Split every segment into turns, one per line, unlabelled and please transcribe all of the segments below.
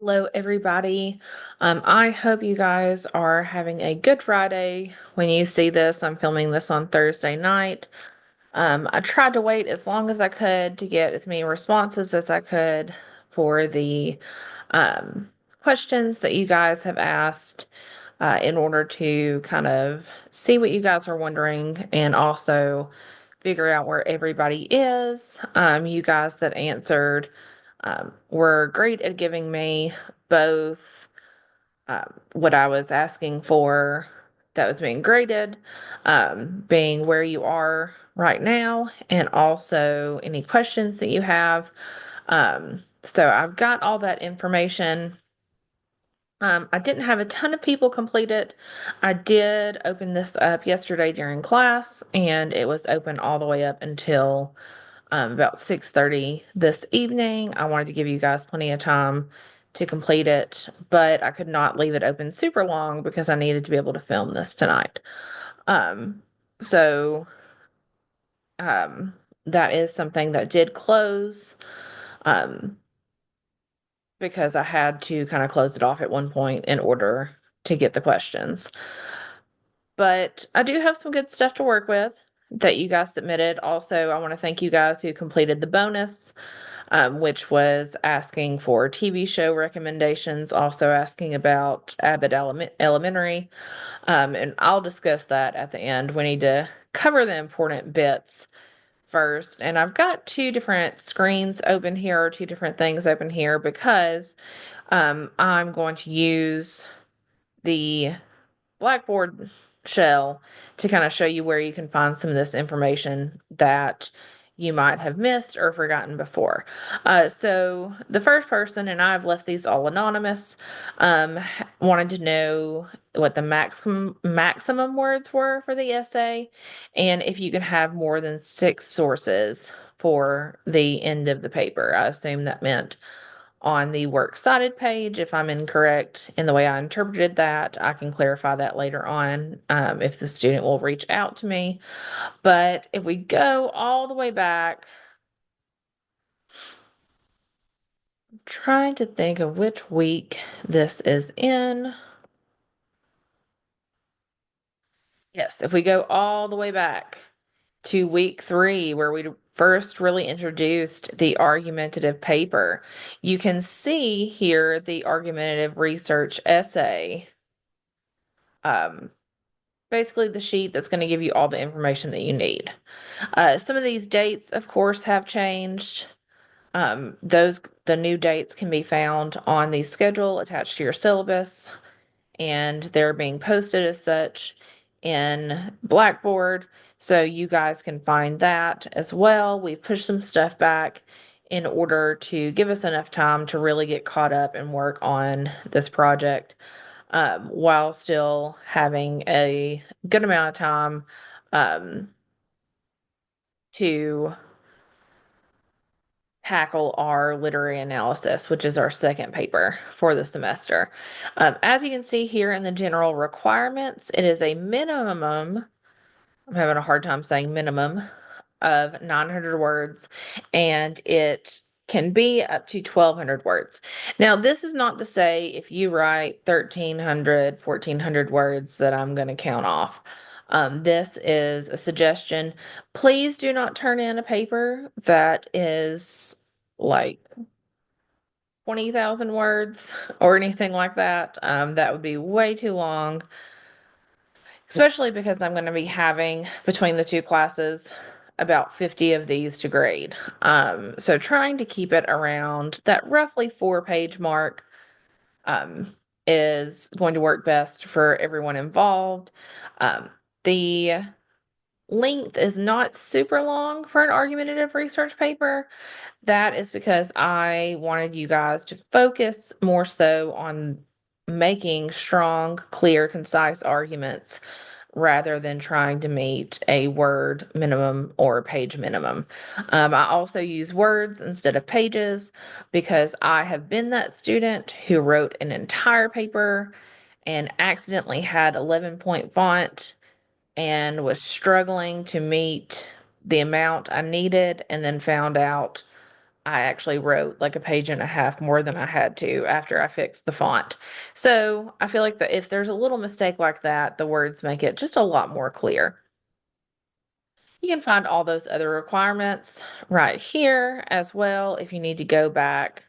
Hello, everybody. I hope you guys are having a good Friday. When you see this, I'm filming this on Thursday night. I tried to wait as long as I could to get as many responses as I could for the um, questions that you guys have asked in order to kind of see what you guys are wondering and also figure out where everybody is. You guys that answered were great at giving me both what I was asking for that was being graded, being where you are right now, and also any questions that you have. So I've got all that information. I didn't have a ton of people complete it. I did open this up yesterday during class, and it was open all the way up until about 6:30 this evening. I wanted to give you guys plenty of time to complete it, but I could not leave it open super long because I needed to be able to film this tonight. Um, so um, that is something that did close um, because I had to kind of close it off at one point in order to get the questions. But I do have some good stuff to work with that you guys submitted. Also, I want to thank you guys who completed the bonus, which was asking for TV show recommendations, also asking about Abbott Elementary. And I'll discuss that at the end. We need to cover the important bits first. And I've got two different screens open here, or two different things open here, because I'm going to use the Blackboard shell to kind of show you where you can find some of this information that you might have missed or forgotten before. So the first person, and I've left these all anonymous, wanted to know what the maximum words were for the essay, and if you can have more than 6 sources for the end of the paper. I assume that meant on the works cited page. If I'm incorrect in the way I interpreted that, I can clarify that later on if the student will reach out to me. But if we go all the way back, I'm trying to think of which week this is in. Yes, if we go all the way back to week 3, where we first really introduced the argumentative paper, you can see here the argumentative research essay. Um, Basically the sheet that's going to give you all the information that you need. Some of these dates, of course, have changed. The new dates can be found on the schedule attached to your syllabus, and they're being posted as such in Blackboard, so you guys can find that as well. We've pushed some stuff back in order to give us enough time to really get caught up and work on this project while still having a good amount of time um, to tackle our literary analysis, which is our second paper for the semester. As you can see here in the general requirements, it is a minimum, I'm having a hard time saying minimum, of 900 words, and it can be up to 1,200 words. Now, this is not to say if you write 1,300, 1,400 words that I'm going to count off. This is a suggestion. Please do not turn in a paper that is like 20,000 words or anything like that. That would be way too long, especially because I'm going to be having between the two classes about 50 of these to grade. So trying to keep it around that roughly 4-page mark um, is going to work best for everyone involved. The length is not super long for an argumentative research paper. That is because I wanted you guys to focus more so on making strong, clear, concise arguments rather than trying to meet a word minimum or a page minimum. I also use words instead of pages because I have been that student who wrote an entire paper and accidentally had 11-point font and was struggling to meet the amount I needed, and then found out I actually wrote like a page and a half more than I had to after I fixed the font. So I feel like that if there's a little mistake like that, the words make it just a lot more clear. You can find all those other requirements right here as well if you need to go back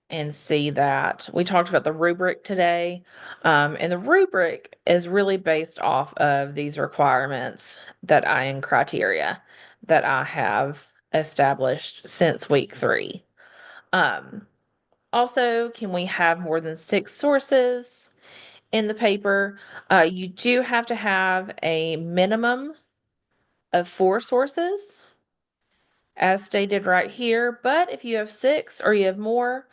and see that. We talked about the rubric today, and the rubric is really based off of these requirements and criteria that I have established since week 3. Um, Also, can we have more than 6 sources in the paper? You do have to have a minimum of 4 sources, as stated right here, but if you have 6 or you have more,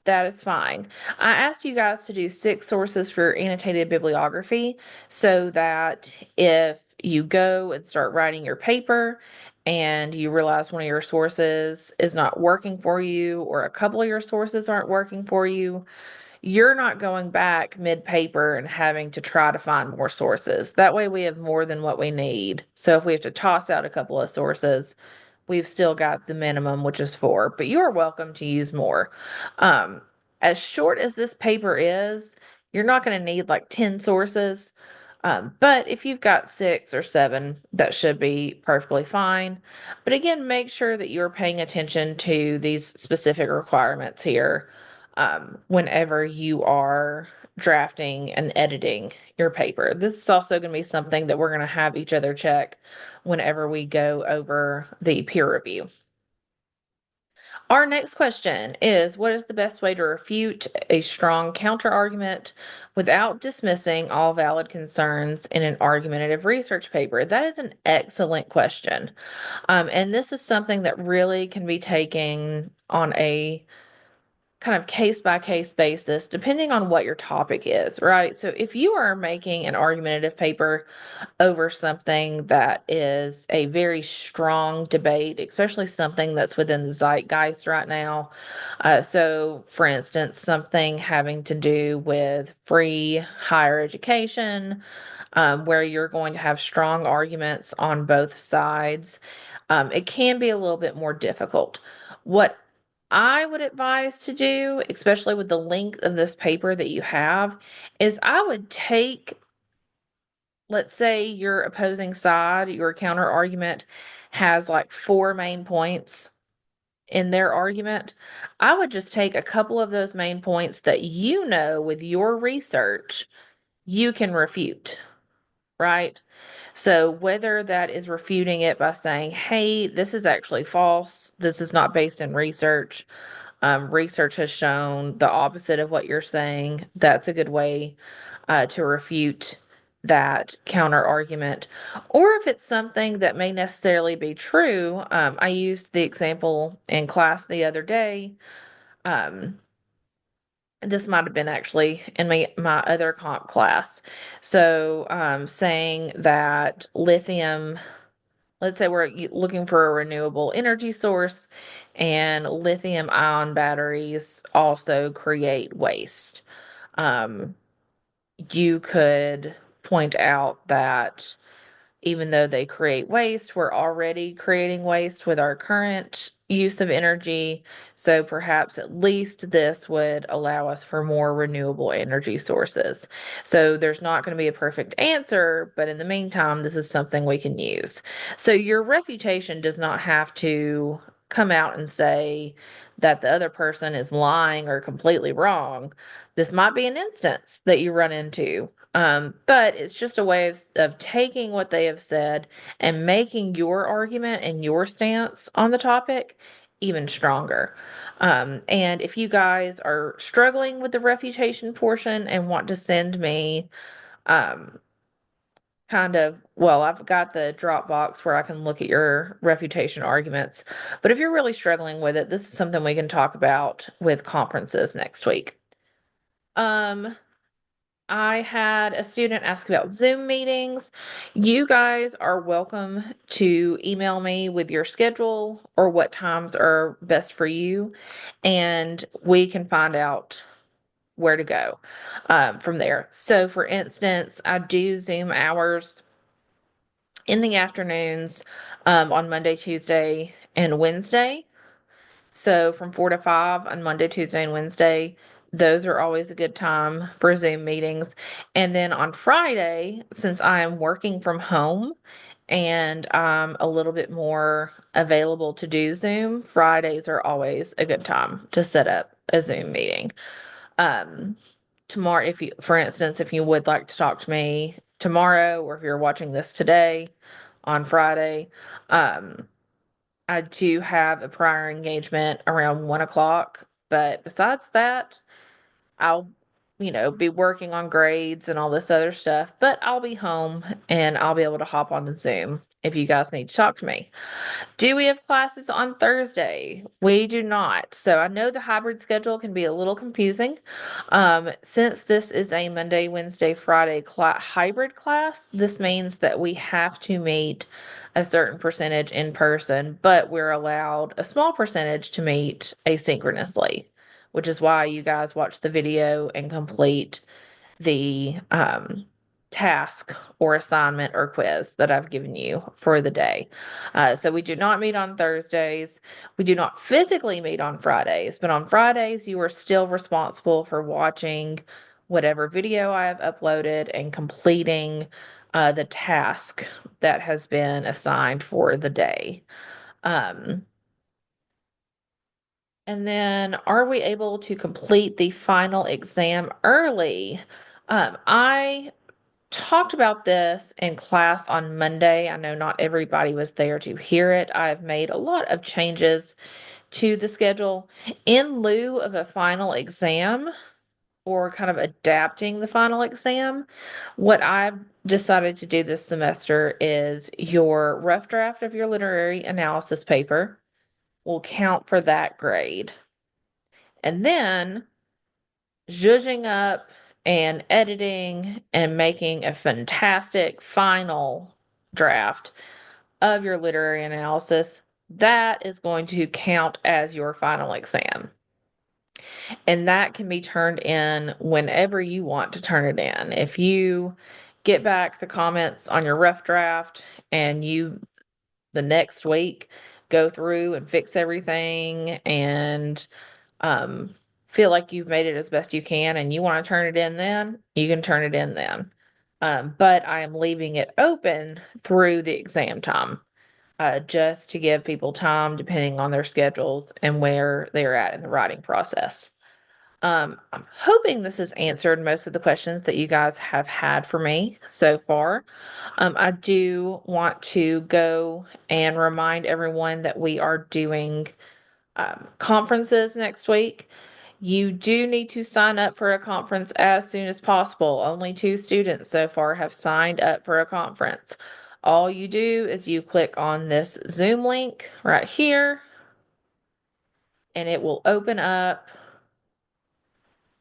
that is fine. I asked you guys to do 6 sources for annotated bibliography so that if you go and start writing your paper and you realize one of your sources is not working for you or a couple of your sources aren't working for you, you're not going back mid-paper and having to try to find more sources. That way we have more than what we need. So if we have to toss out a couple of sources, we've still got the minimum, which is 4, but you are welcome to use more. Um, as short as this paper is, you're not going to need like 10 sources. But if you've got 6 or 7, that should be perfectly fine. But again, make sure that you're paying attention to these specific requirements here whenever you are drafting and editing your paper. This is also going to be something that we're going to have each other check whenever we go over the peer review. Our next question is, what is the best way to refute a strong counterargument without dismissing all valid concerns in an argumentative research paper? That is an excellent question. And this is something that really can be taken on a kind of case by case basis, depending on what your topic is, right? So if you are making an argumentative paper over something that is a very strong debate, especially something that's within the zeitgeist right now. So, for instance, something having to do with free higher education, where you're going to have strong arguments on both sides. It can be a little bit more difficult. What I would advise to do, especially with the length of this paper that you have, is I would take, let's say your opposing side, your counter argument has like 4 main points in their argument. I would just take a couple of those main points that you know with your research you can refute, right? So whether that is refuting it by saying, hey, this is actually false, this is not based in research. Research has shown the opposite of what you're saying. That's a good way to refute that counter argument. Or if it's something that may necessarily be true, I used the example in class the other day. Um, this might have been actually in my other comp class. So, saying that lithium, let's say we're looking for a renewable energy source, and lithium ion batteries also create waste. Um, you could point out that even though they create waste, we're already creating waste with our current use of energy. So perhaps at least this would allow us for more renewable energy sources. So there's not going to be a perfect answer, but in the meantime, this is something we can use. So your refutation does not have to come out and say that the other person is lying or completely wrong. This might be an instance that you run into. But it's just a way of taking what they have said and making your argument and your stance on the topic even stronger. And if you guys are struggling with the refutation portion and want to send me, um, well, I've got the Dropbox where I can look at your refutation arguments. But if you're really struggling with it, this is something we can talk about with conferences next week. Um, I had a student ask about Zoom meetings. You guys are welcome to email me with your schedule or what times are best for you, and we can find out where to go from there. So, for instance, I do Zoom hours in the afternoons on Monday, Tuesday, and Wednesday. So from 4 to 5 on Monday, Tuesday, and Wednesday, those are always a good time for Zoom meetings. And then on Friday, since I am working from home and I'm a little bit more available to do Zoom, Fridays are always a good time to set up a Zoom meeting. Um, Tomorrow, if you, for instance, if you would like to talk to me tomorrow, or if you're watching this today on Friday, um, I do have a prior engagement around 1 o'clock, but besides that, I'll, be working on grades and all this other stuff, but I'll be home and I'll be able to hop on the Zoom if you guys need to talk to me. Do we have classes on Thursday? We do not. So I know the hybrid schedule can be a little confusing. Since this is a Monday, Wednesday, Friday hybrid class, this means that we have to meet a certain percentage in person, but we're allowed a small percentage to meet asynchronously, which is why you guys watch the video and complete the task or assignment or quiz that I've given you for the day. So we do not meet on Thursdays. We do not physically meet on Fridays, but on Fridays, you are still responsible for watching whatever video I have uploaded and completing the task that has been assigned for the day. Um, and then, are we able to complete the final exam early? I talked about this in class on Monday. I know not everybody was there to hear it. I've made a lot of changes to the schedule in lieu of a final exam or kind of adapting the final exam. What I've decided to do this semester is your rough draft of your literary analysis paper will count for that grade. And then zhuzhing up and editing and making a fantastic final draft of your literary analysis, that is going to count as your final exam. And that can be turned in whenever you want to turn it in. If you get back the comments on your rough draft and you the next week go through and fix everything and um, feel like you've made it as best you can and you want to turn it in then, you can turn it in then. But I am leaving it open through the exam time, just to give people time depending on their schedules and where they're at in the writing process. I'm hoping this has answered most of the questions that you guys have had for me so far. I do want to go and remind everyone that we are doing conferences next week. You do need to sign up for a conference as soon as possible. Only 2 students so far have signed up for a conference. All you do is you click on this Zoom link right here, and it will open up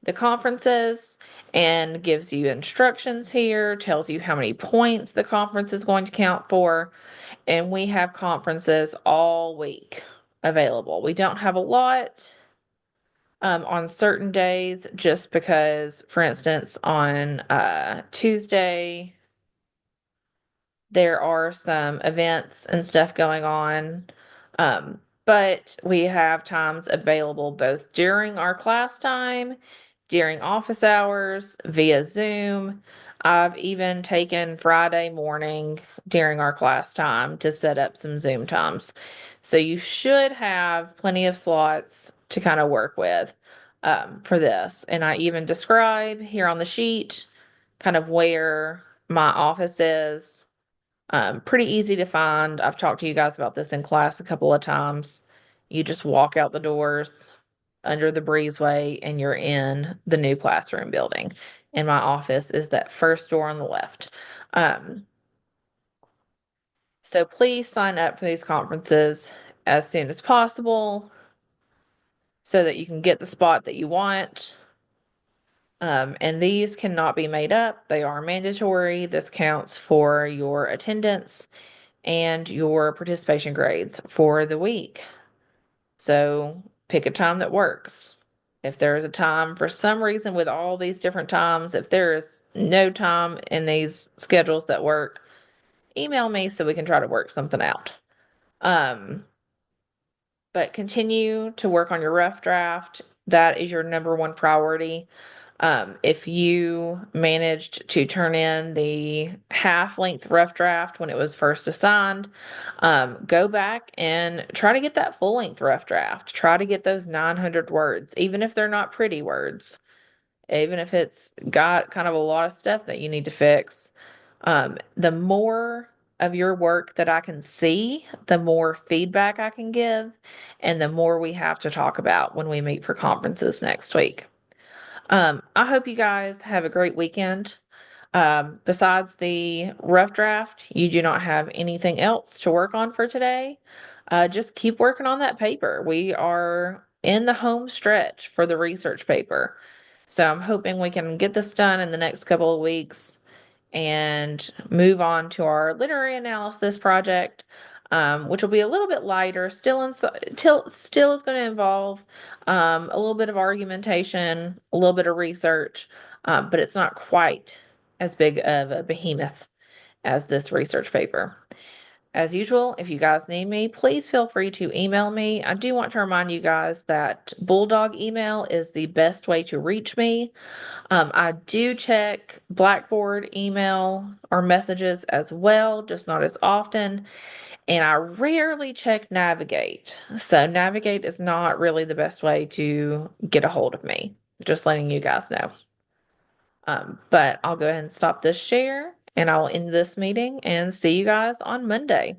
the conferences and gives you instructions here, tells you how many points the conference is going to count for. And we have conferences all week available. We don't have a lot on certain days, just because, for instance, on Tuesday, there are some events and stuff going on. But we have times available both during our class time, during office hours, via Zoom. I've even taken Friday morning during our class time to set up some Zoom times. So you should have plenty of slots to kind of work with for this. And I even describe here on the sheet kind of where my office is. Pretty easy to find. I've talked to you guys about this in class a couple of times. You just walk out the doors under the breezeway and you're in the new classroom building. And my office is that first door on the left. So please sign up for these conferences as soon as possible so that you can get the spot that you want. And these cannot be made up. They are mandatory. This counts for your attendance and your participation grades for the week. So pick a time that works. If there is a time for some reason with all these different times, if there is no time in these schedules that work, email me so we can try to work something out. Um, but continue to work on your rough draft. That is your number one priority. If you managed to turn in the half-length rough draft when it was first assigned, go back and try to get that full-length rough draft. Try to get those 900 words, even if they're not pretty words, even if it's got kind of a lot of stuff that you need to fix. The more of your work that I can see, the more feedback I can give, and the more we have to talk about when we meet for conferences next week. I hope you guys have a great weekend. Besides the rough draft, you do not have anything else to work on for today. Just keep working on that paper. We are in the home stretch for the research paper. So I'm hoping we can get this done in the next couple of weeks and move on to our literary analysis project, which will be a little bit lighter. Still is going to involve a little bit of argumentation, a little bit of research, but it's not quite as big of a behemoth as this research paper. As usual, if you guys need me, please feel free to email me. I do want to remind you guys that Bulldog email is the best way to reach me. I do check Blackboard email or messages as well, just not as often. And I rarely check Navigate. So Navigate is not really the best way to get a hold of me. Just letting you guys know. But I'll go ahead and stop this share and I'll end this meeting and see you guys on Monday.